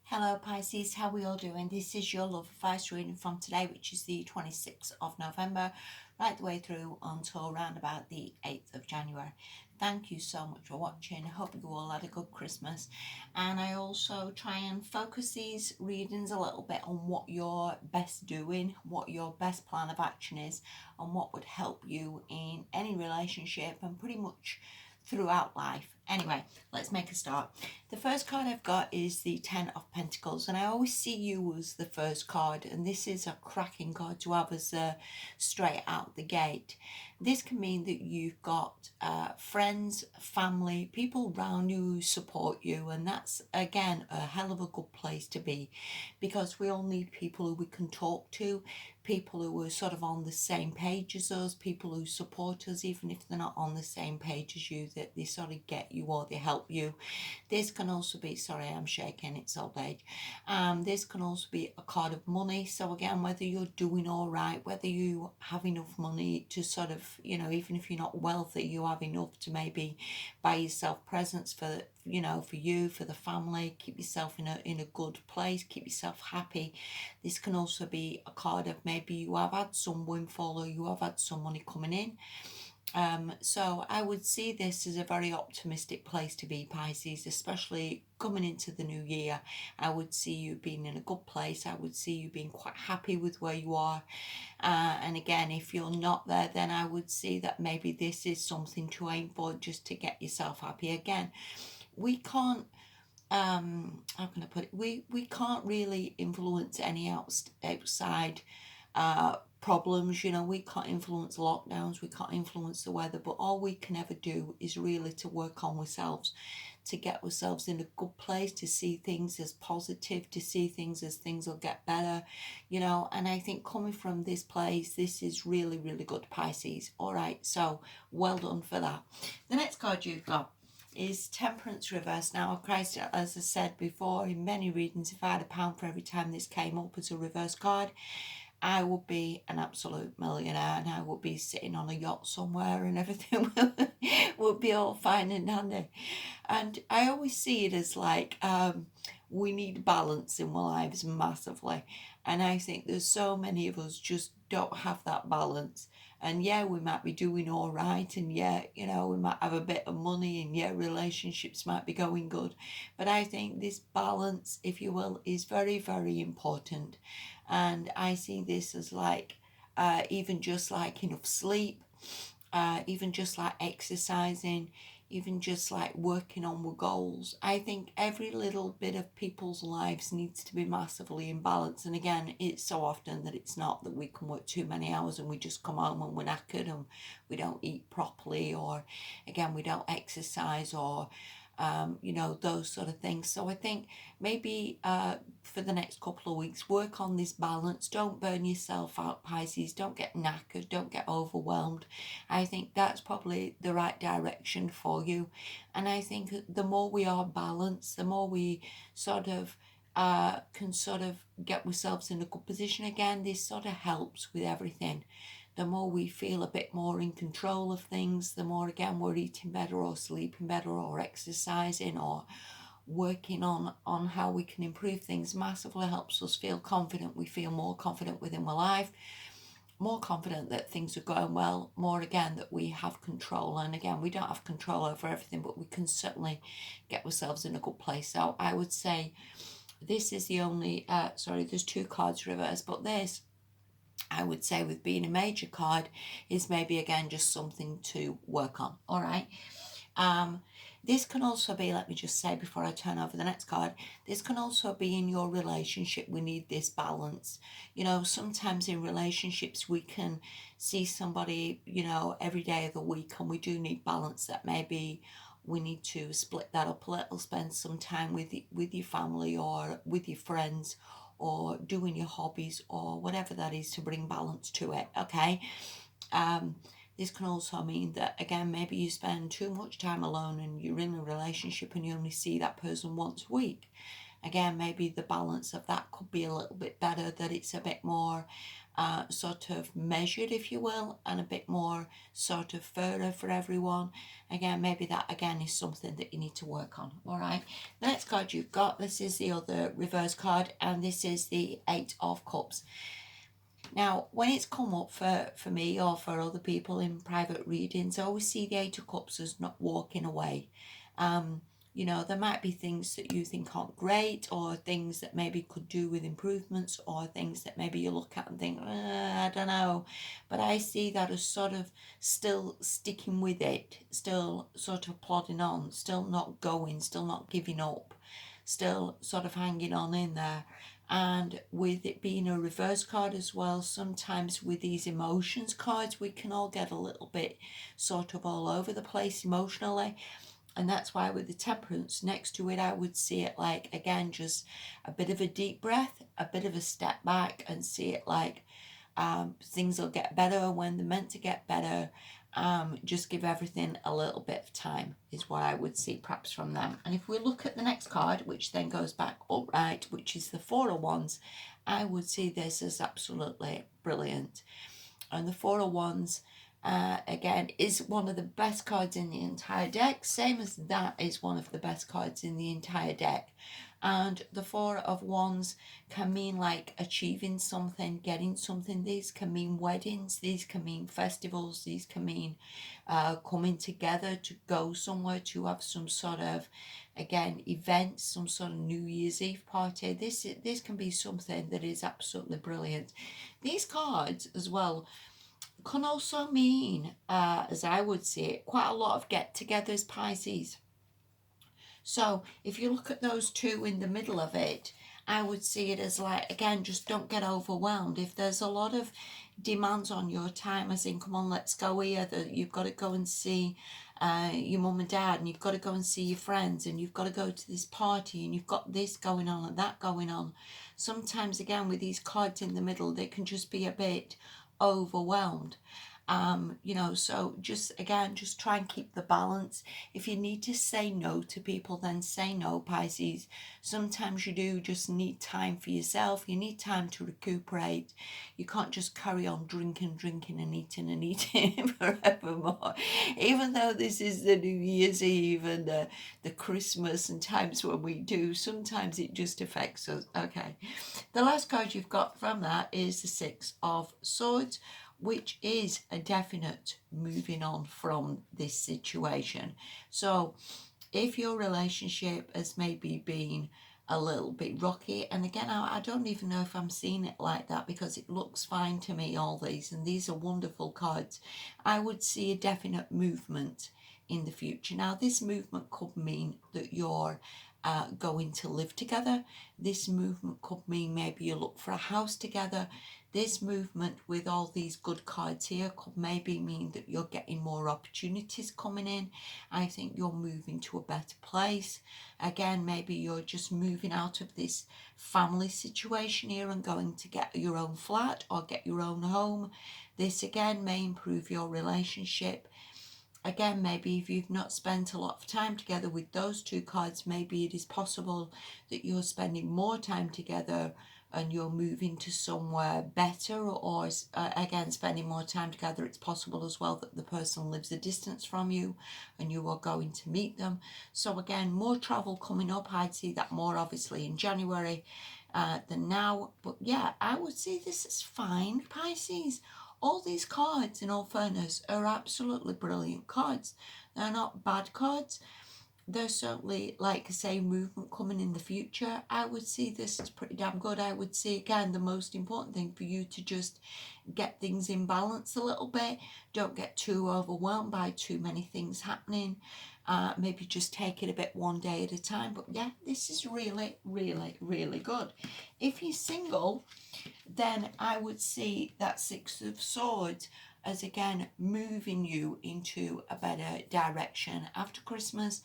Hello Pisces, how are we all doing? This is your love advice reading from today, which is the 26th of November, right the way through until around about the 8th of January. Thank you so much for watching. I hope you all had a good Christmas. And I also try and focus these readings a little bit on what you're best doing, what your best plan of action is, and what would help you in any relationship and pretty much throughout life. Anyway, let's make a start. The first card I've got is the Ten of Pentacles, and I always see you as the first card, and this is a cracking card to have as straight out the gate. This can mean that you've got friends, family, people around you who support you, and that's again a hell of a good place to be, because we all need people who we can talk to, people who are sort of on the same page as us, people who support us even if they're not on the same page as you, that they sort of get you or they help you. This can also be, sorry I'm shaking, it's old age. This can also be a card of money. So again, whether you're doing all right, whether you have enough money to sort of, even if you're not wealthy, you have enough to maybe buy yourself presents for, for you, for the family, keep yourself in a good place, keep yourself happy. This can also be a card of maybe you have had some windfall or you have had some money coming in. So I would see this as a very optimistic place to be, Pisces, especially coming into the new year. I would see you being in a good place. I would see you being quite happy with where you are. And again, if you're not there, then I would see that maybe this is something to aim for, just to get yourself happy. Again, we can't how can I put it, we can't really influence any outside problems. We can't influence lockdowns, we can't influence the weather, but all we can ever do is really to work on ourselves, to get ourselves in a good place, to see things as positive, to see things as things will get better, and I think coming from this place, this is really, really good, Pisces. All right, so well done for that. The next card you've got is Temperance reverse. Now, Christ, as I said before in many readings, if I had £1 for every time this came up as a reverse card, I would be an absolute millionaire, and I would be sitting on a yacht somewhere, and everything would be all fine and dandy. And I always see it as like we need balance in our lives massively, and I think there's so many of us just don't have that balance. And yeah, we might be doing all right, and yeah, we might have a bit of money, and yeah, relationships might be going good, but I think this balance, if you will, is very, very important. And I see this as like even just like enough sleep, even just like exercising, even just like working on our goals. I think every little bit of people's lives needs to be massively in balance. And again, it's so often that it's not, that we can work too many hours and we just come home and we're knackered and we don't eat properly, or again, we don't exercise, or those sort of things. So I think maybe for the next couple of weeks, work on this balance. Don't burn yourself out, Pisces. Don't get knackered. Don't get overwhelmed. I think that's probably the right direction for you. And I think the more we are balanced, the more we sort of can sort of get ourselves in a good position again. This sort of helps with everything. The more we feel a bit more in control of things, the more again we're eating better or sleeping better or exercising or working on how we can improve things, massively helps us feel confident. We feel more confident within our life, more confident that things are going well, more again that we have control. And again, we don't have control over everything, but we can certainly get ourselves in a good place. So I would say this is the only there's two cards reversed, but this, I would say, with being a major card, is maybe again just something to work on. All right. This can also be, let me just say before I turn over the next card, this can also be in your relationship. We need this balance. Sometimes in relationships we can see somebody, every day of the week, and we do need balance. That maybe we need to split that up a little, spend some time with your family or with your friends, or doing your hobbies or whatever that is, to bring balance to it. Okay. This can also mean that, again, maybe you spend too much time alone and you're in a relationship and you only see that person once a week. Again, maybe the balance of that could be a little bit better, that it's a bit more sort of measured, if you will, and a bit more sort of fairer for everyone. Again, maybe that again is something that you need to work on. All right, the next card you've got, this is the other reverse card, and this is the Eight of Cups. Now, when it's come up for me or for other people in private readings, I always see the Eight of Cups as not walking away. You know, there might be things that you think aren't great, or things that maybe could do with improvements, or things that maybe you look at and think, I don't know. But I see that as sort of still sticking with it, still sort of plodding on, still not going, still not giving up, still sort of hanging on in there. And with it being a reverse card as well, sometimes with these emotions cards, we can all get a little bit sort of all over the place emotionally. And that's why with the Temperance next to it, I would see it like, again, just a bit of a deep breath, a bit of a step back, and see it like things will get better when they're meant to get better. Just give everything a little bit of time is what I would see perhaps from them. And if we look at the next card, which then goes back upright, which is the Four of Wands, I would see this as absolutely brilliant. And the Four of Wands, again, is one of the best cards in the entire deck. Same as that is one of the best cards in the entire deck. And the Four of Wands can mean like achieving something, getting something. These can mean weddings, these can mean festivals, these can mean coming together to go somewhere, to have some sort of, again, events, some sort of New Year's Eve party. This can be something that is absolutely brilliant. These cards as well can also mean, as I would see it, quite a lot of get-togethers, Pisces. So if you look at those two in the middle of it, I would see it as like, again, just don't get overwhelmed. If there's a lot of demands on your time, as in, come on, let's go here, that you've got to go and see your mum and dad, and you've got to go and see your friends, and you've got to go to this party, and you've got this going on and that going on. Sometimes, again, with these cards in the middle, they can just be a bit overwhelmed. You know, so just again, just try and keep the balance. If you need to say no to people, then say no, Pisces. Sometimes you do just need time for yourself. You need time to recuperate. You can't just carry on drinking and eating forevermore. Even though this is the New Year's Eve and the Christmas and times when we do, sometimes it just affects us. Okay, the last card you've got from that is the Six of Swords, which is a definite moving on from this situation. So if your relationship has maybe been a little bit rocky, and again, I don't even know if I'm seeing it like that, because it looks fine to me, all these, and these are wonderful cards, I would see a definite movement in the future. Now, this movement could mean that you're going to live together. This movement could mean maybe you look for a house together. This movement with all these good cards here could maybe mean that you're getting more opportunities coming in. I think you're moving to a better place. Again, maybe you're just moving out of this family situation here and going to get your own flat or get your own home. This again may improve your relationship. Again, maybe if you've not spent a lot of time together with those two cards, maybe it is possible that you're spending more time together and you're moving to somewhere better, or again, spending more time together. It's possible as well that the person lives a distance from you and you are going to meet them. So again, more travel coming up. I'd see that more obviously in January than now. But yeah, I would see this as fine, Pisces. All these cards, in all fairness, are absolutely brilliant cards. They're not bad cards. There's certainly, like I say, movement coming in the future. I would see this as pretty damn good. I would see, again, the most important thing for you to just get things in balance a little bit. Don't get too overwhelmed by too many things happening. Maybe just take it a bit one day at a time. But yeah, this is really, really, really good. If you're single, then I would see that Six of Swords as, again, moving you into a better direction after Christmas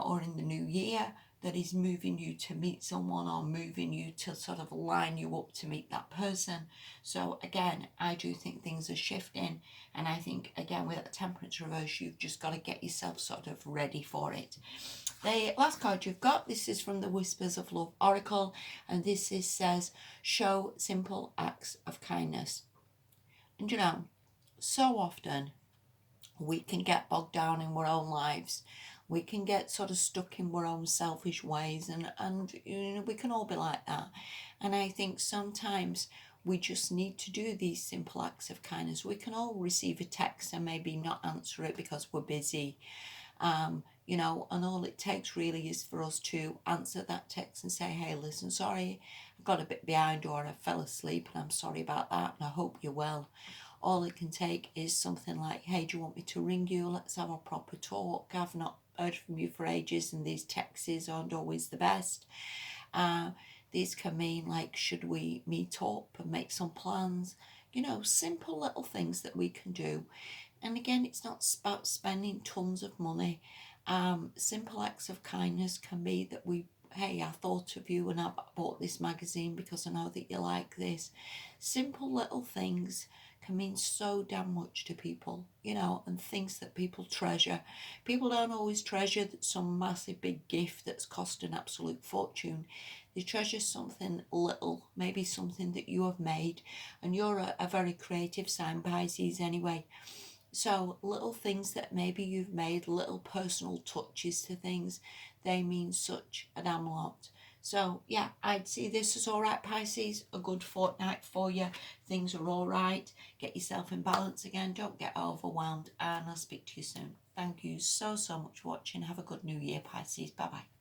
or in the new year. that is moving you to meet someone or moving you to sort of line you up to meet that person. So again, I do think things are shifting, and I think again with that Temperance reverse, you've just got to get yourself sort of ready for it. The last card you've got, this is from the Whispers of Love Oracle, and says, show simple acts of kindness. And you know, so often we can get bogged down in our own lives. We can get sort of stuck in our own selfish ways, and you know, we can all be like that. And I think sometimes we just need to do these simple acts of kindness. We can all receive a text and maybe not answer it because we're busy. You know, and all it takes really is for us to answer that text and say, hey, listen, sorry, I got a bit behind, or I fell asleep and I'm sorry about that, and I hope you're well. All it can take is something like, hey, do you want me to ring you? Let's have a proper talk. I've not heard from you for ages, and these texts aren't always the best. These can mean like, should we meet up and make some plans? You know, simple little things that we can do. And again, it's not about spending tons of money. Simple acts of kindness can be that hey, I thought of you and I bought this magazine because I know that you like this. Simple little things can mean so damn much to people, you know, and things that people treasure. People don't always treasure some massive big gift that's cost an absolute fortune. They treasure something little, maybe something that you have made, and you're a very creative sign, Pisces, anyway. So little things that maybe you've made, little personal touches to things, they mean such a damn lot. So yeah, I'd see this as all right, Pisces, a good fortnight for you. Things are all right. Get yourself in balance again. Don't get overwhelmed, and I'll speak to you soon. Thank you so much for watching. Have a good new year, Pisces. Bye-bye.